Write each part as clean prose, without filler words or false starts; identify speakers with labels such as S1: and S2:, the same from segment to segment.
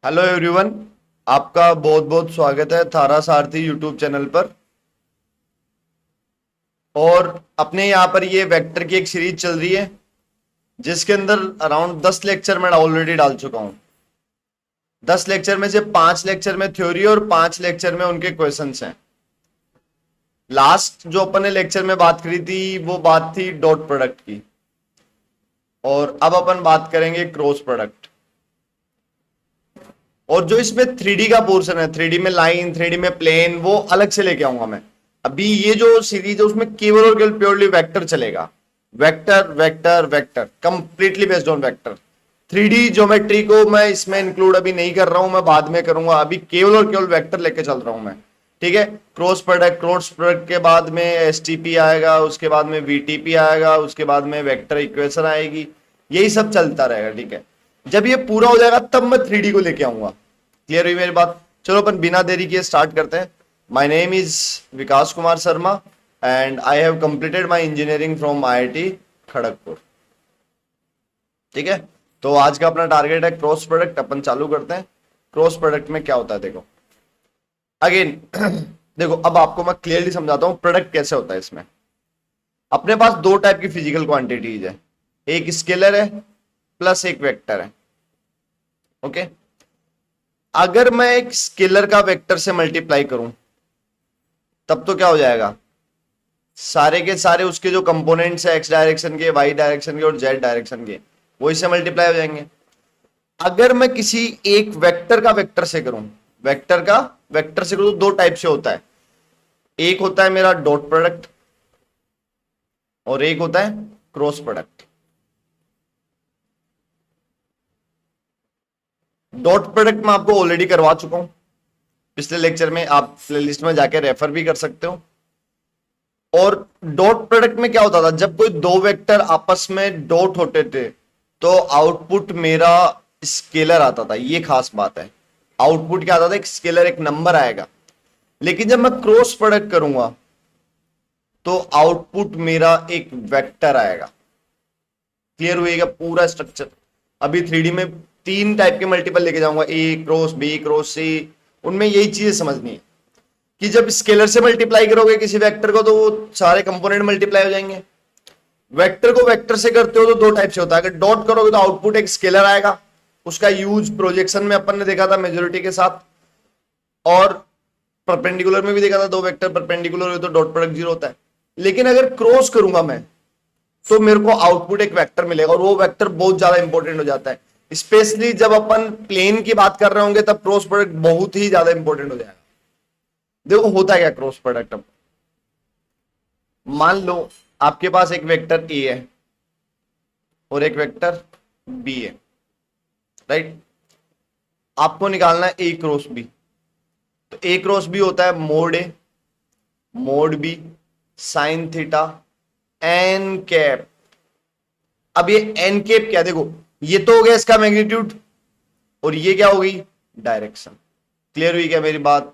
S1: Hello everyone. आपका बहुत बहुत स्वागत है थारा सारथी यूट्यूब चैनल पर। और अपने यहाँ पर ये वेक्टर की एक सीरीज चल रही है जिसके अंदर अराउंड 10 लेक्चर मैं ऑलरेडी डाल चुका हूँ। 10 लेक्चर में से 5 लेक्चर में थ्योरी और 5 लेक्चर में उनके क्वेश्चंस हैं। लास्ट जो अपन ने लेक्चर में बात करी थी वो बात थी डॉट प्रोडक्ट की, और अब अपन बात करेंगे क्रॉस प्रोडक्ट। और जो इसमें थ्री डी का पोर्शन है, थ्री डी में लाइन, थ्री डी में प्लेन, वो अलग से लेके आऊंगा मैं। अभी ये जो सीरीज है उसमें केवल और केवल प्योरली वेक्टर चलेगा। Vector vector vector, completely based on vector. Three D geometry को मैं इसमें इंक्लूड अभी नहीं कर रहा हूं, मैं बाद में करूंगा। अभी केवल और केवल वेक्टर लेके चल रहा हूं मैं। ठीक है। क्रॉस प्रोडक्ट के बाद में एसटीपी आएगा, उसके बाद में वीटीपी आएगा, उसके बाद में वेक्टर इक्वेशन आएगी। यही सब चलता रहेगा। ठीक है। जब ये पूरा हो जाएगा तब मैं थ्री डी को लेके आऊंगा। क्लियर हुई मेरी बात? चलो अपन बिना देरी किए स्टार्ट करते हैं। My name is Vikas Kumar Sharma and I have completed my engineering from IIT Kharagpur. ठीक है। तो आज का अपना टारगेट है क्रॉस प्रोडक्ट। अपन चालू करते हैं। क्रॉस प्रोडक्ट में क्या होता है देखो अगेन। देखो अब आपको मैं क्लियरली समझाता हूं प्रोडक्ट कैसे होता है। इसमें अपने पास दो टाइप की फिजिकल क्वांटिटीज है, एक स्केलर है प्लस एक वेक्टर है। ओके। अगर मैं एक स्केलर का वेक्टर से मल्टीप्लाई करूं तब तो क्या हो जाएगा, सारे के सारे उसके जो कंपोनेंट्स है एक्स डायरेक्शन के, वाई डायरेक्शन के और जेड डायरेक्शन के, वो इससे मल्टीप्लाई हो जाएंगे। अगर मैं किसी एक वेक्टर का वेक्टर से करूं, वेक्टर का वेक्टर से करूं तो दो टाइप से होता है। एक होता है मेरा डॉट प्रोडक्ट और एक होता है क्रॉस प्रोडक्ट। डॉट प्रोडक्ट मैं आपको ऑलरेडी करवा चुका हूं पिछले लेक्चर में, आप प्लेलिस्ट में जाके रेफर भी कर सकते हो। और डॉट प्रोडक्ट में क्या होता था, जब कोई दो वेक्टर आपस में डॉट होते थे तो आउटपुट मेरा स्केलर आता था। ये खास बात है। आउटपुट क्या आता था, एक स्केलर, एक नंबर आएगा। लेकिन जब मैं क्रॉस प्रोडक्ट करूंगा तो आउटपुट मेरा एक वेक्टर आएगा। क्लियर हुएगा पूरा स्ट्रक्चर? अभी थ्री डी में तीन टाइप के मल्टीपल लेके जाऊंगा, ए क्रॉस बी क्रॉस सी। उनमें यही चीजें समझनी है कि जब स्केलर से मल्टीप्लाई करोगे किसी वेक्टर को तो वो सारे कंपोनेंट मल्टीप्लाई हो जाएंगे। वेक्टर को वेक्टर से करते हो तो दो टाइप से होता है। अगर डॉट करोगे तो आउटपुट एक स्केलर आएगा, उसका यूज प्रोजेक्शन में अपन ने देखा था मेजोरिटी के साथ, और परपेंडिकुलर में भी देखा था। दो वेक्टर परपेंडिकुलर हो तो डॉट प्रोडक्ट जीरो होता है। लेकिन अगर क्रॉस करूंगा मैं तो मेरे को आउटपुट एक वेक्टर मिलेगा, और वो वेक्टर बहुत ज्यादा इंपॉर्टेंट हो जाता है। स्पेशली जब अपन प्लेन की बात कर रहे होंगे तब क्रॉस प्रोडक्ट बहुत ही ज्यादा इंपॉर्टेंट हो जाएगा। देखो होता क्या क्रॉस प्रोडक्ट। अब मान लो आपके पास एक वेक्टर ए है और एक वेक्टर बी है, राइट? आपको निकालना है ए क्रॉस बी। तो ए क्रॉस बी होता है mod A mod B sine theta N cap. अब ये एन कैप क्या, देखो ये तो हो गया इसका मैग्नीट्यूड, और ये क्या हो गई, डायरेक्शन। क्लियर हुई क्या मेरी बात?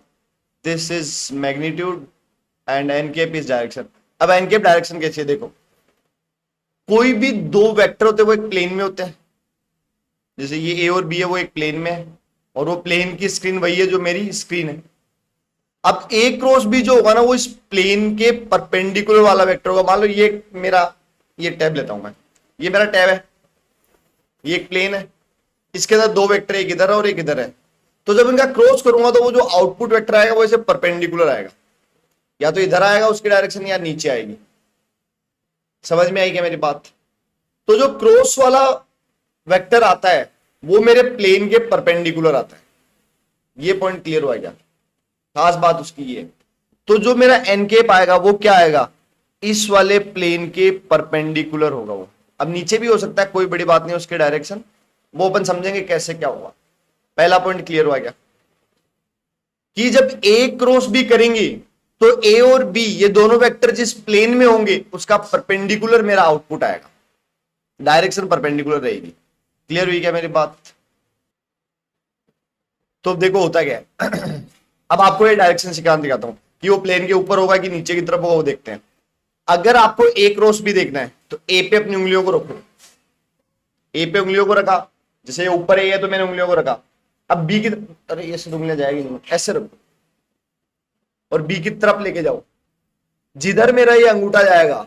S1: This is magnitude and N cap is direction. अब एन कैप डायरेक्शन कैसे है देखो, कोई भी दो वेक्टर होते हैं वो एक प्लेन में होते हैं। जैसे ये ए और बी है, वो एक प्लेन में है, और वो प्लेन की स्क्रीन वही है जो मेरी स्क्रीन है। अब ए क्रॉस बी जो होगा ना वो इस प्लेन के परपेंडिकुलर वाला वेक्टर होगा। मान लो ये मेरा, ये टैब लेता हूं मैं, ये मेरा टैब है, ये एक प्लेन है, इसके अंदर दो वेक्टर, एक इधर है और एक इधर है। तो जब इनका क्रॉस करूंगा तो वो जो आउटपुट वेक्टर आएगा वो इसे परपेंडिकुलर आएगा, या तो इधर आएगा उसकी डायरेक्शन या नीचे आएगी। समझ में आई क्या मेरी बात? तो जो क्रॉस वाला वेक्टर आता है वो मेरे प्लेन के परपेंडिकुलर आता है। ये पॉइंट क्लियर हुआ क्या? खास बात उसकी ये। तो जो मेरा एन केप आएगा वो क्या आएगा, इस वाले प्लेन के परपेंडिकुलर होगा वो। अब नीचे भी हो सकता है, कोई बड़ी बात नहीं उसके डायरेक्शन, वो अपन समझेंगे कैसे क्या होगा। पहला पॉइंट क्लियर हुआ क्या, कि जब ए क्रॉस बी करेंगे तो ए और बी ये दोनों वेक्टर जिस प्लेन में होंगे उसका परपेंडिकुलर मेरा आउटपुट आएगा, डायरेक्शन परपेंडिकुलर रहेगी। क्लियर हुई क्या मेरी बात? तो देखो होता क्या है। अब आपको ये डायरेक्शन सिखाना दिखाता हूं कि वो प्लेन के ऊपर होगा कि नीचे की तरफ होगा, वो देखते हैं। अगर आपको ए क्रॉस बी देखना है तो ए पे अपनी उंगलियों को रखो। ए पे उंगलियों को रखा, जैसे ऊपर ए है तो मैंने उंगलियों को रखा। अब बी की, अरे ये से उंगलियां जाएगी नहीं, ऐसे रखो और बी की तरफ लेके जाओ, जिधर मेरा ये अंगूठा जाएगा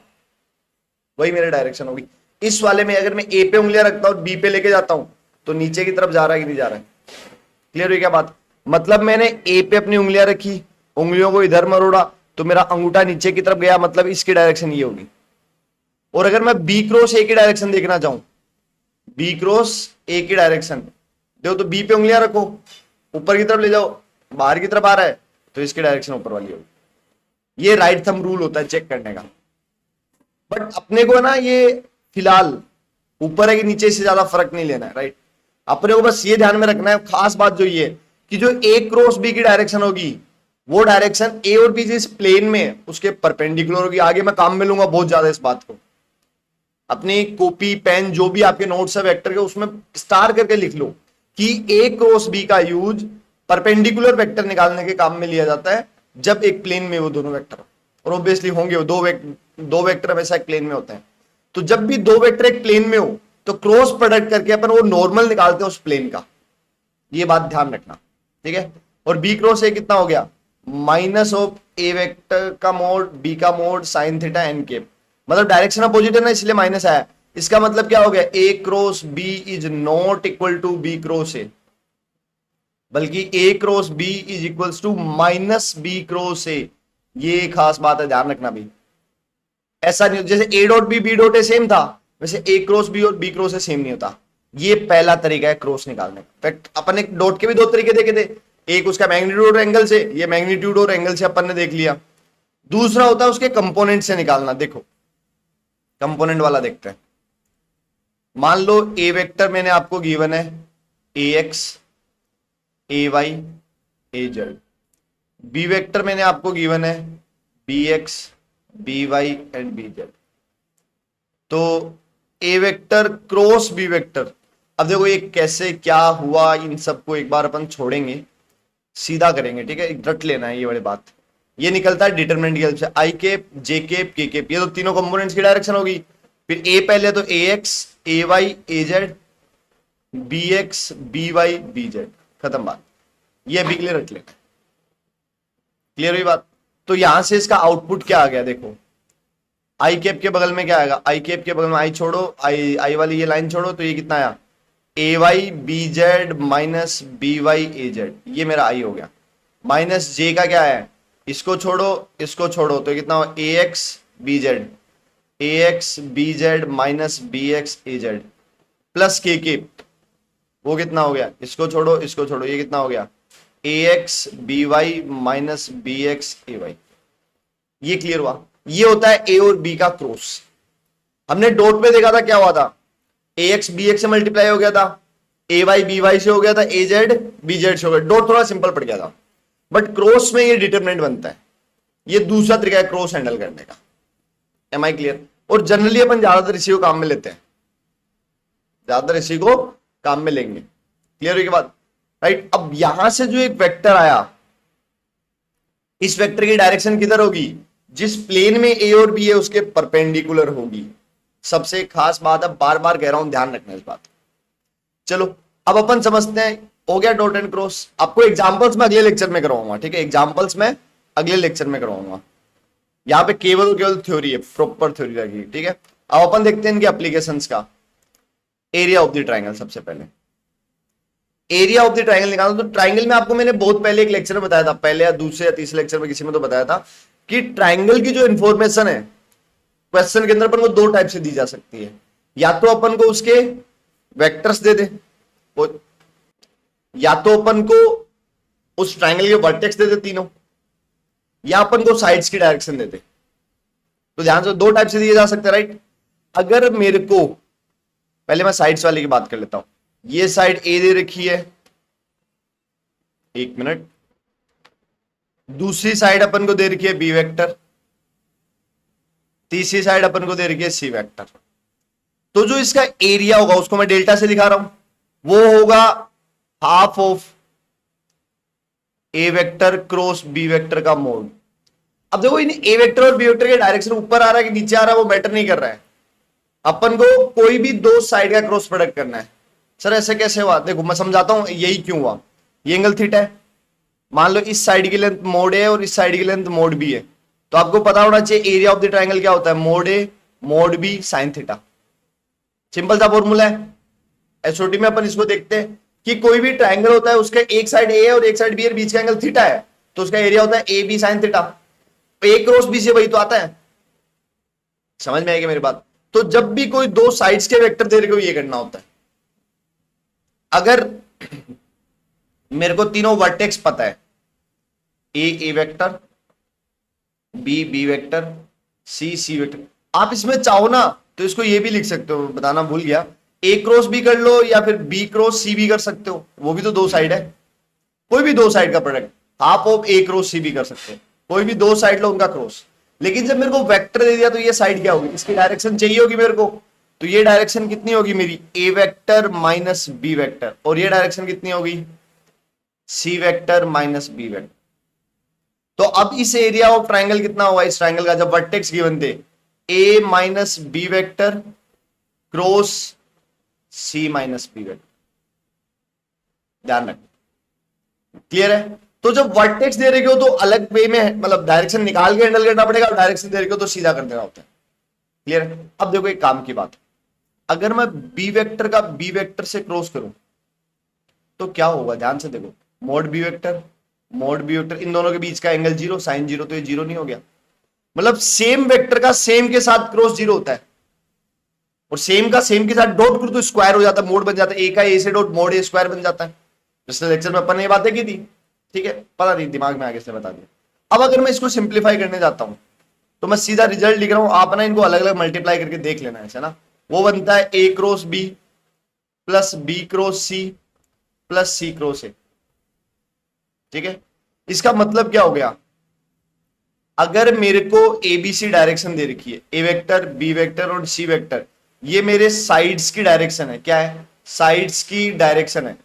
S1: वही मेरी डायरेक्शन होगी। इस वाले में अगर मैं ए पे उंगलियां रखता हूं बी पे लेके जाता हूं तो नीचे की तरफ जा रहा है कि नहीं जा रहा है? क्लियर हुई क्या बात? मतलब मैंने ए पे अपनी उंगलियां रखी, उंगलियों को इधर मरोड़ा तो मेरा अंगूठा नीचे की तरफ गया, मतलब इसकी डायरेक्शन ये होगी। और अगर मैं बी क्रॉस ए की डायरेक्शन देखना चाहूं, बी क्रॉस ए की डायरेक्शन देखो, तो बी पे उंगलियां रखो, ऊपर की तरफ ले जाओ, बाहर की तरफ आ रहा है तो इसकी डायरेक्शन ऊपर वाली होगी। ये राइट थंब रूल होता है चेक करने का। बट अपने को ना ये फिलहाल ऊपर है कि नीचे से ज्यादा फर्क नहीं लेना है, राइट। अपने को बस ये ध्यान में रखना है, खास बात जो ये कि जो ए क्रॉस बी की डायरेक्शन होगी वो डायरेक्शन ए और बी जिस प्लेन में उसके परपेंडिकुलर होगी। आगे मैं काम में लूंगा बहुत ज्यादा इस बात को। अपनी कॉपी पेन जो भी आपके नोट्स है वेक्टर के, उसमें स्टार करके लिख लो कि ए क्रॉस बी का यूज परपेंडिकुलर वेक्टर निकालने के काम में लिया जाता है जब एक प्लेन में वो दोनों वेक्टर, और ऑब्वियसली होंगे वो दो वेक्टर हमेशा एक प्लेन में होते हैं। तो जब भी दो वेक्टर एक प्लेन में हो तो क्रॉस प्रोडक्ट करके अपन वो नॉर्मल निकालते हैं उस प्लेन का, ये बात ध्यान रखना, ठीक है। और बी क्रॉस ए कितना हो गया, माइनस ऑफ ए वेक्टर का मोड बी का mod sine theta N cap, मतलब डायरेक्शन अपोजिट है ना इसलिए माइनस आया। इसका मतलब क्या हो गया, A cross B is not equal to B cross A, बल्कि A cross B is equal to minus B cross A. ये खास बात है, ध्यान रखना भी। ऐसा नहीं जैसे A dot B dot A same था, वैसे ए क्रॉस बी और बी क्रॉस ए सेम नहीं होता। ये पहला तरीका है क्रॉस निकालने का। अपन एक डॉट के भी दो तरीके देखे थे, एक उसका मैग्नीट्यूड और एंगल से, ये मैग्नीट्यूड और एंगल से अपन ने देख लिया। दूसरा होता है उसके कंपोनेंट से निकालना। देखो कंपोनेंट वाला देखते हैं। मान लो ए वेक्टर मैंने आपको गिवन है A x A Y A Z, B vector मैंने आपको गिवन है B x B y and B z. तो A vector cross B vector, अब देखो ये कैसे क्या हुआ, इन सबको एक बार अपन छोड़ेंगे, सीधा करेंगे, ठीक है। रट लेना है ये वाली बात। ये निकलता है डिटरमिनेंट की हेल्प से, आई केप जे केप के केप, ये तो तीनों कंपोनेंट्स की डायरेक्शन होगी। फिर ए पहले तो A x A Y A Z, B x B Y B Z, खत्म बात। ये भी क्लियर रख लेना, क्लियर हुई बात। तो यहां से इसका आउटपुट क्या आ गया, देखो आई कैप के बगल में क्या आएगा, आई कैप के बगल में आई छोड़ो, आई वाली ये लाइन छोड़ो, तो ये कितना आया A Y B Z minus B Y A Z, ये मेरा आई हो गया। माइनस जे का क्या है, इसको छोड़ो तो कितना हो A X B Z, A X B Z minus B X A Z plus K वो कितना हो गया, इसको छोड़ो ये कितना हो गया A X B Y minus B X A Y. ये क्लियर हुआ। ये होता है ए और बी का क्रॉस। हमने डॉट में देखा था क्या हुआ था, ए एक्स बी एक्स से मल्टीप्लाई हो गया था, ए वाई बी वाई से हो गया था, ए जेड बी जेड से हो गया। डॉट थोड़ा सिंपल पड़ गया था, बट क्रॉस में ये डिटरमिनेंट बनता है। ये दूसरा तरीका है क्रॉस हैंडल करने का। Am I clear? और जनरली अपन ज्यादातर इसी को काम में लेते हैं, ज्यादातर इसी को काम में लेंगे। क्लियर हुई की बात, राइट। अब यहां से जो एक वेक्टर आया, इस वेक्टर की डायरेक्शन किधर होगी, जिस प्लेन में ए और बी है उसके परपेंडिकुलर होगी। सबसे खास बात है, बार बार कह रहा हूं, ध्यान रखना इस बात। चलो अब अपन समझते हैं, हो गया डॉट एंड क्रॉस। आपको एग्जांपल्स में अगले लेक्चर में करवाऊंगा, ठीक है, एग्जांपल्स में अगले लेक्चर में करवाऊंगा। यहां पे केवल थ्योरी है, प्रॉपर थ्योरी रहेगी, ठीक है। अब अपन देखते हैं इनके एप्लीकेशंस का। एरिया ऑफ द ट्राइंगल, सबसे पहले एरिया ऑफ द ट्राइंगल निकालना। तो ट्राइंगल में आपको मैंने बहुत पहले एक लेक्चर में बताया था, पहले या दूसरे या तीसरे लेक्चर में किसी में तो बताया था कि ट्राइंगल की जो इंफॉर्मेशन है क्वेश्चन के अंदर अपन को दो टाइप से दी जा सकती है। या तो अपन को उसके वेक्टर्स दे दे, या तो अपन को उस ट्राइंगल के वर्टेक्स दे दे तीनों, या अपन को साइड्स की डायरेक्शन दे दे। तो ध्यान से दो टाइप से दिए जा सकते हैं, राइट। अगर मेरे को, पहले मैं साइड्स वाले की बात कर लेता हूं। ये साइड ए दे रखी है, एक मिनट, दूसरी साइड अपन को दे रखी है बी वेक्टर, तीसरी साइड अपन को दे रखी है सी वेक्टर। तो जो इसका एरिया होगा उसको मैं डेल्टा से दिखा रहा हूं, वो होगा half of A vector cross B vector का मोड। अब देखो इन ए वेक्टर और बी वेक्टर के डायरेक्शन ऊपर आ रहा है कि नीचे आ रहा है वो मैटर नहीं कर रहा है। अपन को कोई भी दो साइड का क्रॉस प्रोडक्ट करना है। सर ऐसे कैसे हुआ, देखो मैं समझाता हूं यही क्यों हुआ। ये एंगल थीटा है। मान लो इस साइड की लेंथ मोड ए और इस साइड की लेंथ मोड बी है, तो आपको पता होना चाहिए एरिया ऑफ द ट्राइंगल क्या होता है, mod A mod B sine theta. Simple सा फॉर्मूला है। एसओटी में अपन इसको देखते हैं कि कोई भी ट्राइंगल होता है उसका एक साइड ए है और एक साइड बी है, बीच का एंगल थीटा है, तो उसका एरिया होता है A B sine theta. A cross B से वही तो आता है। समझ में आएगी मेरी बात? तो जब भी कोई दो साइड्स के वेक्टर दे रहे हो ये करना होता है। अगर मेरे को तीनों वर्टेक्स पता है, ए vector, B B vector, C vector, आप इसमें चाहो ना तो इसको ये भी लिख सकते हो, बताना भूल गया, ए क्रॉस बी कर लो या फिर बी क्रॉस सी भी कर सकते हो, वो भी तो दो साइड है। कोई भी दो साइड का product, half of A cross C भी कर सकते हो, कोई भी दो साइड लो उनका क्रॉस। लेकिन जब मेरे को वेक्टर दे दिया तो ये साइड क्या होगी, इसकी डायरेक्शन चाहिए होगी मेरे को, तो ये डायरेक्शन कितनी होगी मेरी, ए वेक्टर माइनस बी वेक्टर, और ये डायरेक्शन कितनी होगी, C vector minus B vector. तो अब इस एरिया ऑफ ट्राइंगल कितना होगा इस ट्राइंगल का, जब वर्टेक्स गिवन थे, ए माइनस बी वेक्टर क्रॉस सी माइनस बी वेक्टर। ध्यान रख, क्लियर है? तो जब वर्टेक्स दे रहे हो तो अलग वे में, मतलब डायरेक्शन निकाल के हैंडल करना पड़ेगा, डायरेक्शन दे रहे हो तो सीधा कर देना होता है। क्लियर है? अब देखो एक काम की बात, अगर मैं बी वेक्टर का बी वेक्टर से क्रॉस करूं तो क्या होगा, ध्यान से देखो, mod B vector mod B vector, इन दोनों के बीच का एंगल जीरो, साइन जीरो, तो ये जीरो नहीं हो गया? मतलब सेम वेक्टर का सेम के साथ क्रॉस जीरो होता है, और सेम का सेम के साथ डॉट करो तो स्क्वायर हो जाता है, मोड बन जाता है, ए का ए से डॉट मोड ए स्क्वायर बन जाता है। पिछले लेक्चर में अपन ने ये बातें की थी, ठीक है, पता नहीं दिमाग में आगे से बता दिया। अब अगर मैं इसको सिंप्लीफाई करने जाता हूं तो मैं सीधा रिजल्ट लिख रहा हूं, आप ना इनको अलग अलग मल्टीप्लाई करके देख लेना है ना। वो बनता है A cross B plus B cross C plus C cross A. ठीक है, इसका मतलब क्या हो गया, अगर मेरे को एबीसी डायरेक्शन दे रखी है, ए वेक्टर बी वेक्टर और सी वेक्टर, ये मेरे साइड्स की डायरेक्शन है, क्या है, साइड्स की डायरेक्शन है,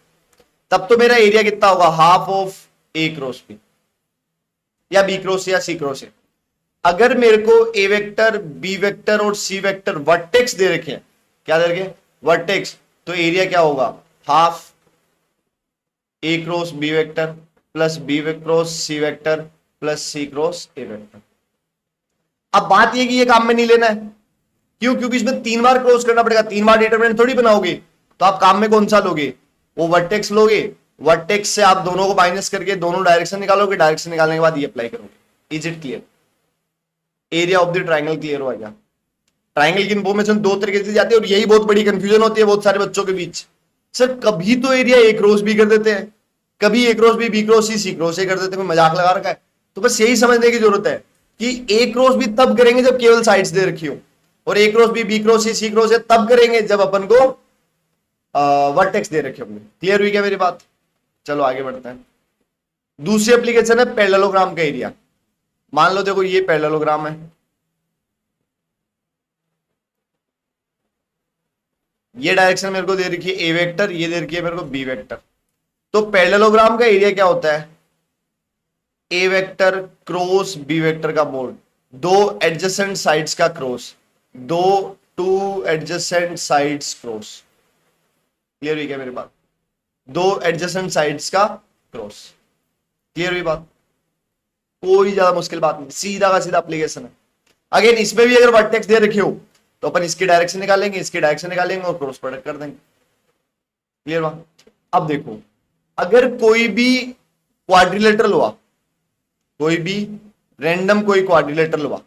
S1: तब तो मेरा एरिया कितना होगा, half of A cross B या बी क्रॉस या सी क्रॉस ए। अगर मेरे को ए वेक्टर बी वेक्टर और सी वेक्टर वर्टेक्स दे रखे हैं, क्या दे रखे, वर्टेक्स, तो एरिया क्या होगा, half A cross B vector plus B cross C vector plus C cross A vector. अब बात यह कि ये काम में नहीं लेना है, क्यों, क्योंकि इसमें तीन बार क्रॉस करना पड़ेगा, तीन बार डिटरमिनेंट थोड़ी बनाओगे, तो आप काम में कौन सा लोगे, वो वर्टेक्स लोगे, वर्टेक्स से आप दोनों को माइनस करके दोनों डायरेक्शन निकालोगे, डायरेक्शन निकालने के बाद ये अप्लाई करोगे। Is it clear? Area of the triangle clear हो गया। ट्राइंगल की इंफॉर्मेशन दो तरीके से जाती है और यही बहुत बड़ी कंफ्यूजन होती है बहुत सारे बच्चों के बीच। सर कभी तो एरिया ए क्रॉस बी कर देते हैं, कभी A cross B cross C cross A कर देते हैं, मजाक लगा रखा है। तो बस यही समझने की जरूरत है कि ए क्रॉस बी तब करेंगे जब केवल साइड्स दे रखी हो, और A cross B cross C cross A तब करेंगे जब अपन को वर्टेक्स दे रखे होंगे। क्लियर हुई क्या मेरी बात? चलो आगे बढ़ते हैं। दूसरी एप्लीकेशन है पैरेललोग्राम का एरिया। मान लो देखो ये पैरेललोग्राम है, ये डायरेक्शन मेरे को दे रखी है ए वेक्टर, ये दे रखी है मेरे को बी वेक्टर। तो पैरेललोग्राम का एरिया क्या होता है, ए वेक्टर क्रॉस बी वेक्टर का मोड, दो एडजेसेंट साइड्स का क्रॉस, दो two adjacent sides cross. Clear हुई क्या मेरी बात? दो एडजेसेंट साइड्स का क्रॉस। क्लियर हुई बात? कोई ज्यादा मुश्किल बात नहीं, सीधा का सीधा एप्लीकेशन है। अगेन इसमें भी अगर वर्टेक्स दे रखे हो तो अपन इसकी डायरेक्शन निकालेंगे, इसकी डायरेक्शन निकालेंगे और क्रॉस प्रोडक्ट कर देंगे। क्लियर बात? अब देखो, अगर कोई भी क्वाड्रिलेटरल हुआ, कोई भी रैंडम कोई क्वाड्रिलेटरल हुआ,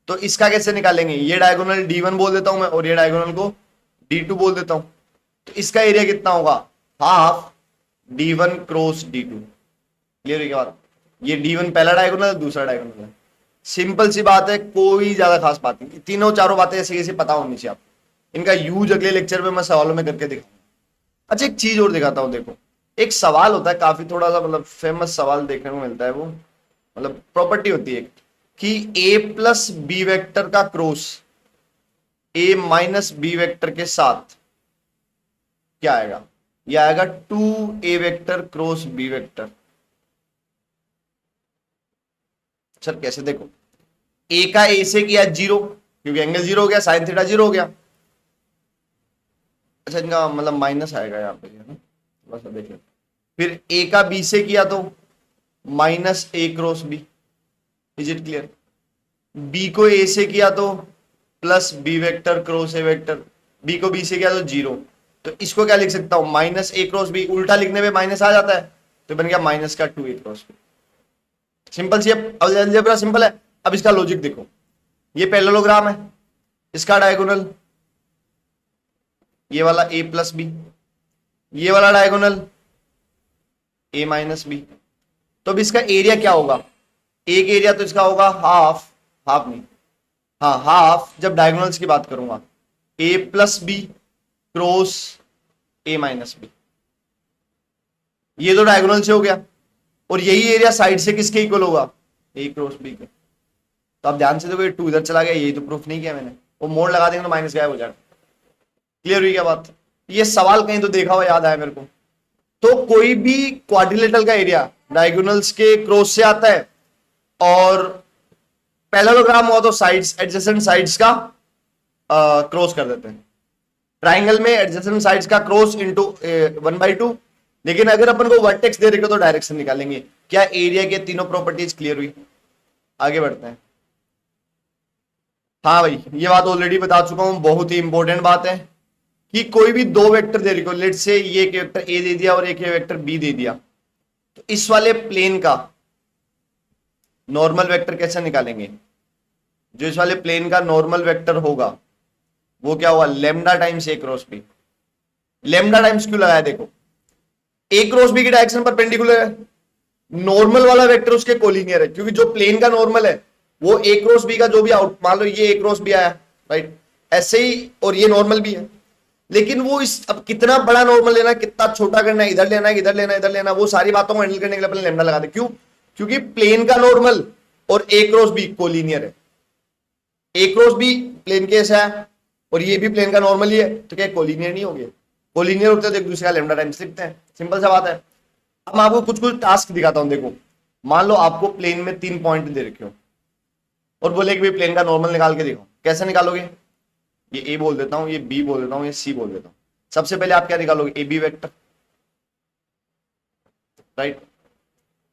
S1: तो इसका कैसे निकालेंगे, ये डायगोनल D1 बोल देता हूं मैं और ये डायगोनल को D2 बोल देता हूं, तो इसका एरिया कितना होगा, half D1 cross D2। Clear है क्या बात? ये D1 पहला डायगोनल, दूसरा डायगोनल है। सिंपल सी बात है, कोई ज्यादा खास बात नहीं, तीनों चारों बातें ऐसे कैसे पता होनी चाहिए आपको। इनका यूज अगले लेक्चर में मैं सवालों में करके दिखाऊंगा। अच्छा एक चीज और दिखाता हूं, देखो एक सवाल होता है काफी थोड़ा सा मतलब फेमस सवाल देखने को मिलता है, वो मतलब प्रॉपर्टी होती है कि ए प्लस बी वेक्टर का cross A minus B vector के साथ क्या आएगा, यह आएगा 2a vector cross B vector. Sir कैसे, देखो ए का ए से किया जीरो, क्योंकि एंगल जीरो हो गया, साइन थीटा जीरो हो गया। अच्छा इनका मतलब माइनस आएगा यहाँ पे, है ना, थोड़ा सा देख लेते, फिर ए का बी से किया तो minus A cross B. Is it clear? B को ए से किया तो plus B vector cross A vector, B को बी से किया तो जीरो। तो इसको क्या लिख सकता हूं, माइनस ए क्रॉस बी, उल्टा लिखने में माइनस आ जाता है तो बन गया माइनस का 2 ए क्रॉस बी। सिंपल सी अलजेब्रा सिंपल है। अब इसका लॉजिक देखो, ये पैरेललोग्राम है, इसका डायगोनल ये वाला ए प्लस बी, ये वाला डायगोनल ए माइनस बी। तो अब इसका एरिया क्या होगा, एक एरिया तो इसका होगा हाफ, हाफ नहीं, हाँ हाफ, जब डायगोनल्स की बात करूंगा A plus B cross A minus B, ये तो डायगोनल से हो गया। और यही एरिया साइड से किसके इक्वल होगा, ए क्रॉस बी के। तो आप ध्यान से देखो, ये 2 इधर चला गया, यही तो प्रूफ नहीं किया मैंने, वो मोड़ लगा देंगे तो माइनस गायब हो जाएगा। क्लियर हुई क्या बात? ये सवाल कहीं तो देखा हुआ याद आया मेरे को। तो कोई भी क्वाड्रिलेटरल का एरिया डायगोनल्स के क्रॉस से आता है, और पैरेललोग्राम हुआ तो साइड्स, एडजेसेंट साइड्स का क्रॉस कर देते हैं। ट्राइंगल में एडजेसेंट साइड्स का क्रॉस इनटू 1/2, लेकिन अगर अपन को वर्टेक्स दे रखे तो डायरेक्शन निकालेंगे। क्या एरिया के तीनों प्रॉपर्टीज क्लियर हुई? आगे बढ़ते हैं। हाँ भाई, ये बात ऑलरेडी बता चुका हूं, बहुत ही इंपॉर्टेंट बात है कि कोई भी दो वेक्टर दे रखे, लेट से ये एक वेक्टर ए दे दिया और एक वेक्टर बी दे दिया, तो इस वाले प्लेन का नॉर्मल वेक्टर कैसे निकालेंगे? जो इस वाले प्लेन का नॉर्मल वेक्टर होगा वो क्या होगा, लेमडा टाइम्स ए क्रॉस बी। लेमडा टाइम्स क्यों लगाया, देखो ए क्रॉस बी की डायरेक्शन परपेंडिकुलर है, नॉर्मल वाला वेक्टर उसके कोलिनियर है, क्योंकि जो प्लेन का नॉर्मल है वो ए क्रॉस बी का जो भी आउट, मान लो ये ए क्रॉस बी आया, राइट, ऐसे ही, और ये नॉर्मल भी है, लेकिन वो इस, अब कितना बड़ा नॉर्मल लेना, कितना छोटा करना है, इधर लेना है, इधर लेना है, इधर लेना, वो सारी बातों को हैंडल करने के लिए अपने लेमडा लगा दे। क्यों? क्योंकि प्लेन का नॉर्मल और ए क्रॉस बी कोलिनियर है, ए क्रॉस बी प्लेन के ऐसा है और ये भी प्लेन का नॉर्मल ही है, तो क्या कोलिनियर नहीं हो गया? कोलिनियर होते हैं तो एक दूसरे का लेमडा टाइम्स लिखते हैं, सिंपल सा बात है। अब मैं आपको कुछ कुछ टास्क दिखाता हूं, देखो मान लो आपको प्लेन में 3 पॉइंट दे रखे हो और बोले कि भाई प्लेन का नॉर्मल निकाल के देखो, कैसे निकालोगे? ये ए बोल देता हूं, ये बी बोल देता हूं, ये सी बोल देता हूं। सबसे पहले आप क्या निकालोगे, ए बी वेक्टर, राइट,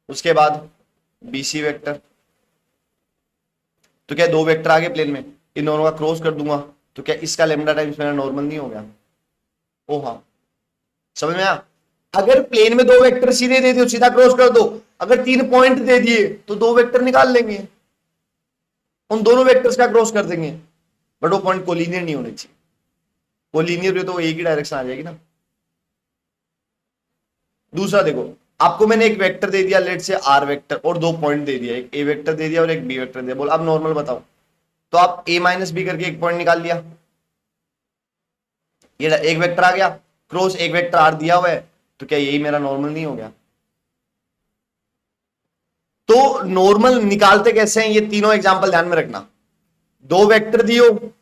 S1: उसके बाद बी सी वेक्टर। तो क्या 2 वेक्टर आगे प्लेन में, इन दोनों का क्रॉस कर दूंगा, तो क्या इसका लेमडा टाइम्स मेरा नॉर्मल नहीं हो गया? ओ हाँ, समझ में आया? अगर प्लेन में 2 वेक्टर सीधे दे दिए सीधा क्रॉस कर दो, अगर 3 पॉइंट दे दिए तो 2 वेक्टर निकाल लेंगे, उन दोनों वेक्टर्स का क्रॉस कर देंगे, बट वो पॉइंट कोलिनियर नहीं होने चाहिए। कोलिनियर तो एक ही डायरेक्शन आ जाएगी ना। दूसरा देखो, आपको मैंने एक वेक्टर दे दिया, लेट से आर वेक्टर, और 2 पॉइंट दे दिया, एक ए वेक्टर दे दिया और एक बी वेक्टर दे दिया, बोल अब नॉर्मल बताओ, तो आप ए माइनस बी करके एक पॉइंट निकाल लिया, ये एक वेक्टर आ गया, क्रॉस एक वेक्टर आर दिया हुआ है, तो क्या यही मेरा नॉर्मल नहीं हो गया? तो नॉर्मल निकालते कैसे हैं, ये तीनों एग्जांपल ध्यान में रखना। 2 वेक्टर दियो,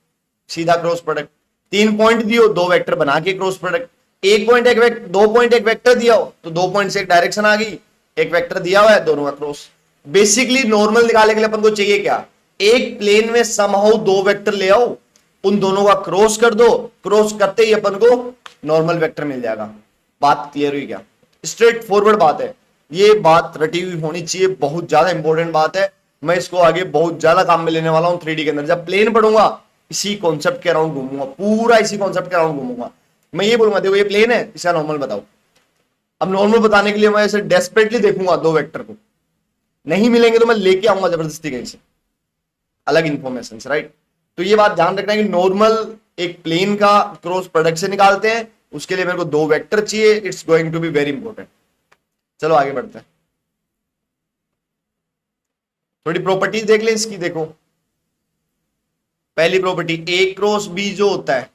S1: सीधा क्रॉस प्रोडक्ट, 3 पॉइंट दियो, 2 वेक्टर बना के क्रॉस प्रोडक्ट, 1 पॉइंट एक वेक्टर, 2 पॉइंट एक वेक्टर दिया हो तो 2 पॉइंट से एक डायरेक्शन आ गई, एक वेक्टर दिया हुआ है, दोनों का क्रॉस। बेसिकली नॉर्मल निकालने के लिए अपन को चाहिए क्या, एक प्लेन में समहाउ 2 वेक्टर ले आओ, उन दोनों का क्रॉस कर दो, क्रॉस करते ही अपन को नॉर्मल वेक्टर मिल जाएगा। बात क्लियर हुई क्या? स्ट्रेट फॉरवर्ड बात है, ये बात रटी हुई होनी चाहिए, बहुत ज्यादा इंपॉर्टेंट बात है। मैं इसको आगे बहुत ज्यादा काम में लेने वाला हूं 3D के अंदर। जब प्लेन पढ़ूंगा इसी कॉन्सेप्ट के अराउंड घूमूंगा, पूरा इसी कॉन्सेप्ट के अराउंड घूमूंगा। मैं ये बोलूंगा देखो ये प्लेन है, इसका नॉर्मल बताओ। अब नॉर्मल बताने के लिए मैं ऐसे डेस्परेटली देखूंगा 2 वेक्टर को, नहीं मिलेंगे तो मैं लेके आऊंगा जबरदस्ती कहीं से अलग इंफॉर्मेशन, राइट। तो ये बात ध्यान रखना है कि नॉर्मल एक प्लेन का क्रॉस प्रोडक्ट से निकालते हैं, उसके लिए मेरे को 2 वेक्टर चाहिए, it's going to be very important. चलो आगे बढ़ते हैं, थोड़ी प्रॉपर्टीज देख लें इसकी। देखो पहली प्रॉपर्टी, ए क्रॉस बी जो होता है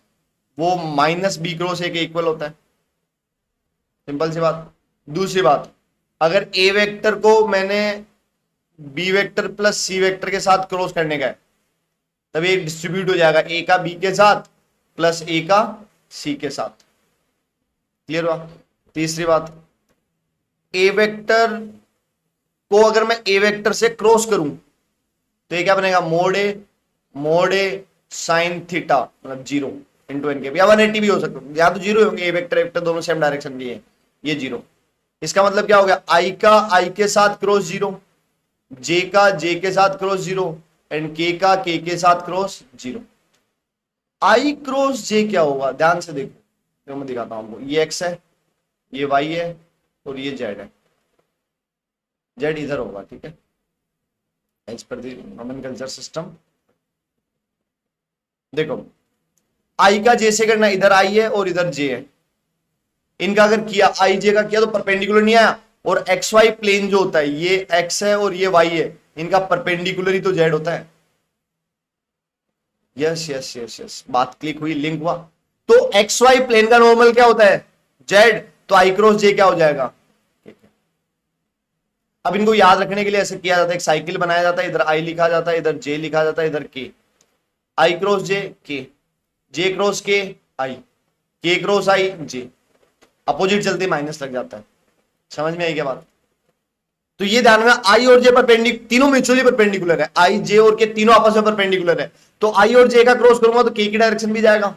S1: वो माइनस बी क्रॉस ए के इक्वल होता है, सिंपल सी बात। दूसरी बात, अगर ए वेक्टर को मैंने B vector plus C vector के साथ क्रॉस करने का है, तब ये डिस्ट्रीब्यूट हो जाएगा ए का बी के साथ प्लस ए का सी के साथ। क्लियर हुआ? तीसरी बात, ए वेक्टर को अगर मैं ए वेक्टर से क्रॉस करूं तो ये क्या बनेगा, मोड ए साइन थीटा, मतलब 0 इंटू एन के, या 180 भी हो सकता है, या तो 0 होंगे, ए वेक्टर वेक्टर दोनों सेम डायरेक्शन की है, ये 0। इसका मतलब क्या हो गया, आई का आई के साथ क्रॉस जीरो, जे का जे के साथ क्रॉस जीरो, एंड के का के साथ क्रॉस जीरो। आई क्रॉस जे क्या होगा, ध्यान से देखो, तो मैं दिखाता हूं आपको। ये एक्स है, ये वाई है, और ये जेड है। जेड इधर होगा, ठीक है, as per the nomenclature system. देखो आई का जे से करना, इधर आई है और इधर जे है। इनका अगर किया आई जे का किया तो परपेंडिकुलर नहीं आया, और एक्स वाई प्लेन जो होता है, ये एक्स है और ये वाई है, इनका परपेंडिकुलर ही तो जेड होता है। यस यस यस यस, बात क्लिक हुई, लिंक हुआ। तो एक्स वाई प्लेन का नॉर्मल क्या होता है, जेड, तो आई क्रॉस जे क्या हो जाएगा। अब इनको याद रखने के लिए ऐसे किया जाता है, एक साइकिल बनाया जाता है, इधर आई लिखा जाता है, इधर जे लिखा जाता है, इधर के, आई क्रॉस जे के, जे क्रॉस के क्रॉस आई जे, अपोजिट चलते माइनस लग जाता है। समझ में आई क्या बात। तो ये ध्यान में, आई और जे परपेंडिकुलर, तीनों म्यूचुअली परपेंडिकुलर है, आई जे और के तीनों आपस में परपेंडिकुलर है, तो आई और जे का क्रॉस करूंगा तो के की डायरेक्शन भी जाएगा।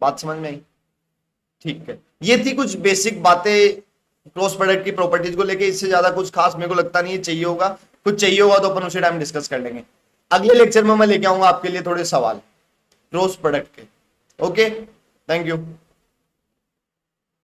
S1: बात समझ में आई, ठीक है। ये थी कुछ बेसिक बातें क्रॉस प्रोडक्ट की प्रॉपर्टीज को लेके, इससे ज्यादा कुछ खास मेरे को लगता नहीं है चाहिए होगा। कुछ चाहिए होगा तो अपन उसी टाइम डिस्कस कर लेंगे। अगले लेक्चर में मैं लेके आऊंगा आपके लिए थोड़े सवाल क्रॉस प्रोडक्ट के। Okay, thank you.